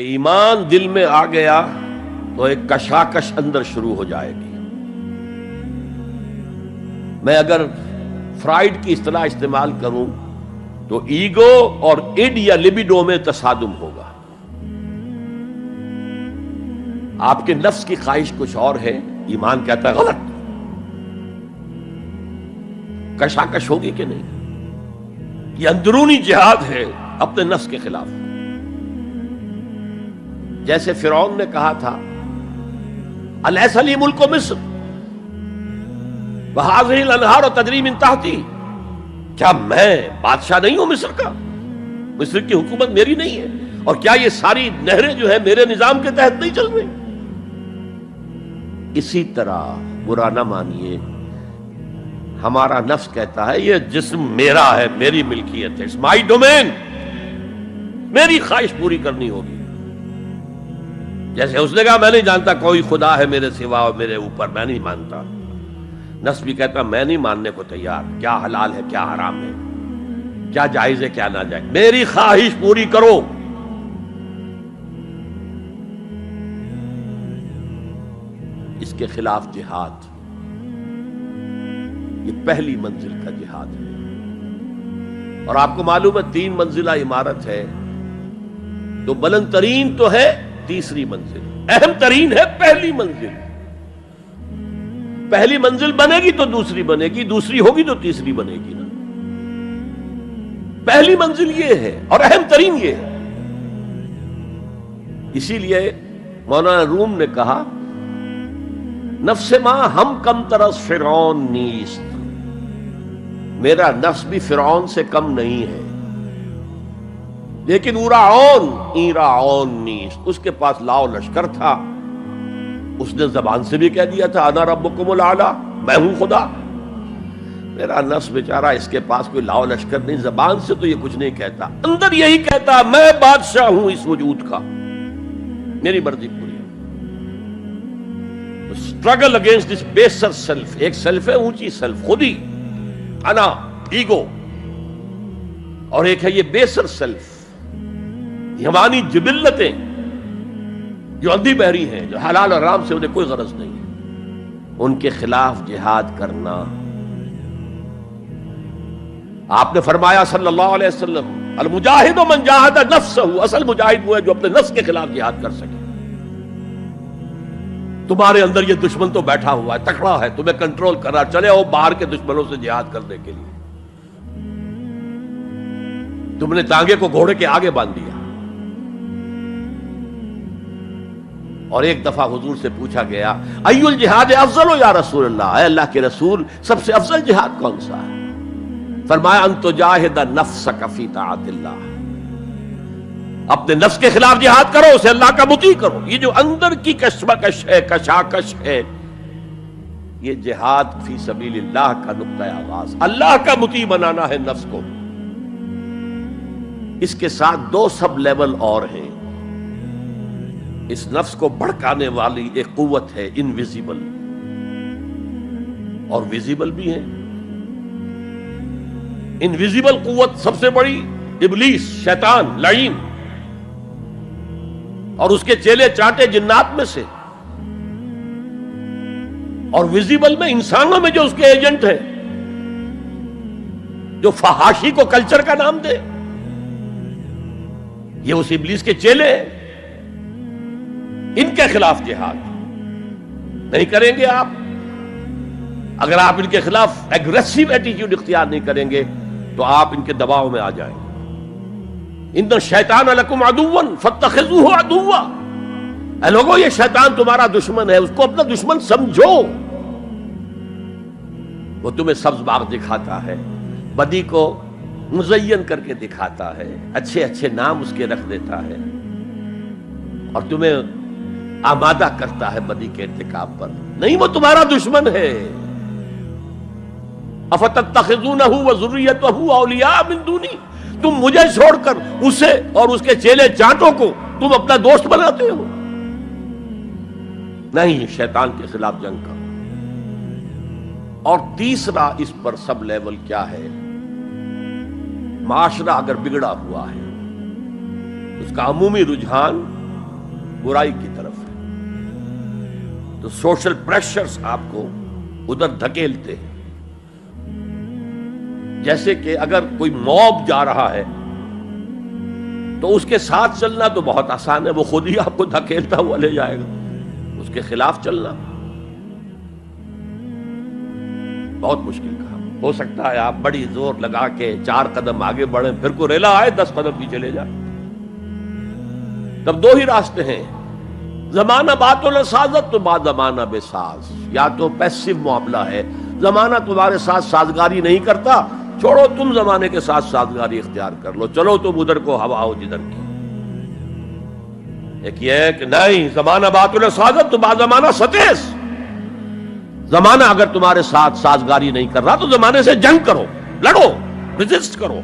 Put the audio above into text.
کہ ایمان دل میں آ گیا تو ایک کشاکش اندر شروع ہو جائے گی. میں اگر فرائڈ کی اصطلاح استعمال کروں تو ایگو اور اڈ یا لبیڈو میں تصادم ہوگا. آپ کے نفس کی خواہش کچھ اور ہے، ایمان کہتا ہے غلط. کشاکش ہوگی کہ نہیں؟ یہ اندرونی جہاد ہے اپنے نفس کے خلاف. جیسے فرعون نے کہا تھا الیس لی ملک مصر وہذہ الانہار تجری من تحتی، کیا میں بادشاہ نہیں ہوں مصر کا؟ مصر کی حکومت میری نہیں ہے؟ اور کیا یہ ساری نہریں جو ہیں میرے نظام کے تحت نہیں چل رہی؟ اسی طرح برا نہ مانیے، ہمارا نفس کہتا ہے یہ جسم میرا ہے، میری ملکیت ہے، اٹس مائی ڈومین، میری خواہش پوری کرنی ہوگی. جیسے اس نے کہا میں نہیں جانتا کوئی خدا ہے میرے سوا اور میرے اوپر، میں نہیں مانتا. نفس بھی کہتا میں نہیں ماننے کو تیار، کیا حلال ہے کیا حرام ہے، کیا جائز ہے کیا ناجائز، میری خواہش پوری کرو. اس کے خلاف جہاد، یہ پہلی منزل کا جہاد ہے. اور آپ کو معلوم ہے 3 منزلہ عمارت ہے، تو بلند ترین تو ہے تیسری منزل، اہم ترین ہے پہلی منزل. پہلی منزل بنے گی تو دوسری بنے گی، دوسری ہوگی تو تیسری بنے گی نا. پہلی منزل یہ ہے اور اہم ترین یہ ہے. اسی لیے مولانا روم نے کہا نفس ماں ہم کم ترس فرعون نیست، میرا نفس بھی فرعون سے کم نہیں ہے، لیکن ایراعون نیست، اس کے پاس لاؤ لشکر تھا. اس نے زبان سے بھی کہہ دیا تھا انا ربکم الاعلی، میں ہوں خدا. میرا نفس بیچارہ اس کے پاس کوئی لاؤ لشکر نہیں، زبان سے تو یہ کچھ نہیں کہتا، اندر یہی کہتا میں بادشاہ ہوں اس وجود کا، میری مرضی پوری. اسٹرگل اگینسٹ دس بیسر سیلف، ایک سیلف ہے اونچی سیلف، خودی، انا، ایگو، اور ایک ہے یہ بیسر سیلف، یمانی جبلتیں جو اندھی بہری ہیں، جو حلال اور حرام سے انہیں کوئی غرض نہیں ہے، ان کے خلاف جہاد کرنا. آپ نے فرمایا صلی اللہ علیہ وسلم المجاہد من جاہد نفسہ، اصل مجاہد وہ ہے جو اپنے نفس کے خلاف جہاد کر سکے. تمہارے اندر یہ دشمن تو بیٹھا ہوا ہے، تکڑا ہے، تمہیں کنٹرول کر رہا، چلے آؤ باہر کے دشمنوں سے جہاد کرنے کے لیے. تم نے ٹانگے کو گھوڑے کے آگے باندھ دیا. اور ایک دفعہ حضور سے پوچھا گیا ای الجہاد افضل یا رسول اللہ، اے اللہ کے رسول سب سے افضل جہاد کون سا ہے؟ فرمایا ان تجاہد نفسک فی طاعت اللہ، اپنے نفس کے خلاف جہاد کرو، اسے اللہ کا مطیع کرو. یہ جو اندر کی کشمکش ہے، کشاکش ہے، یہ جہاد فی سبیل اللہ کا نقطہ آغاز، اللہ کا مطیع بنانا ہے نفس کو. اس کے ساتھ 2 سب لیول اور ہیں. اس نفس کو بھڑکانے والی ایک قوت ہے انویزیبل، اور ویزیبل بھی ہے. انویزیبل قوت سب سے بڑی ابلیس، شیطان لعین، اور اس کے چیلے چانٹے جنات میں سے، اور ویزیبل میں انسانوں میں جو اس کے ایجنٹ ہیں، جو فحاشی کو کلچر کا نام دے، یہ اس ابلیس کے چیلے ہیں. ان کے خلاف جہاد نہیں کریں گے آپ. اگر آپ ان کے خلاف ایگریسو ایٹیٹیوڈ اختیار نہیں کریں گے تو آپ ان کے دباؤ میں آ جائیں گے. ان الشیطان لکم عدوا فاتخذوہ عدوا، اے لوگوں یہ شیطان تمہارا دشمن ہے، اس کو اپنا دشمن سمجھو. وہ تمہیں سبز باغ دکھاتا ہے، بدی کو مزین کر کے دکھاتا ہے، اچھے اچھے نام اس کے رکھ دیتا ہے، اور تمہیں آمادہ کرتا ہے بدی کے ارتکاب پر. نہیں، وہ تمہارا دشمن ہے. افتتخذونہ وذریتہ اولیاء من دونی، تم مجھے چھوڑ کر اسے اور اس کے چیلے چانٹوں کو تم اپنا دوست بناتے ہو. نہیں، شیطان کے خلاف جنگ کرو. اور تیسرا اس پر سب لیول کیا ہے؟ معاشرہ اگر بگڑا ہوا ہے، اس کا عمومی رجحان برائی کی طرف ہے، تو سوشل پریشرز آپ کو ادھر دھکیلتے ہیں۔ جیسے کہ اگر کوئی موب جا رہا ہے تو اس کے ساتھ چلنا تو بہت آسان ہے، وہ خود ہی آپ کو دھکیلتا ہوا لے جائے گا۔ اس کے خلاف چلنا بہت مشکل کام۔ ہو سکتا ہے آپ بڑی زور لگا کے 4 قدم آگے بڑھیں، پھر کوئی ریلا آئے 10 قدم پیچھے لے جائے۔ تب 2 ہی راستے ہیں، زمانہ بات و سازت تو بعد زمانہ بے ساز۔ یا تو پیسو معاملہ ہے، زمانہ تمہارے ساتھ سازگاری نہیں کرتا، چھوڑو تم زمانے کے ساتھ سازگاری اختیار کر لو، چلو تم ادھر کو ہوا ہو جدھر کی۔ ایک یہ ہے کہ نہیں، زمانہ بات و سازت تو بعد زمانہ ستیس۔ زمانہ اگر تمہارے ساتھ سازگاری نہیں کر رہا تو زمانے سے جنگ کرو، لڑو، ریزسٹ کرو۔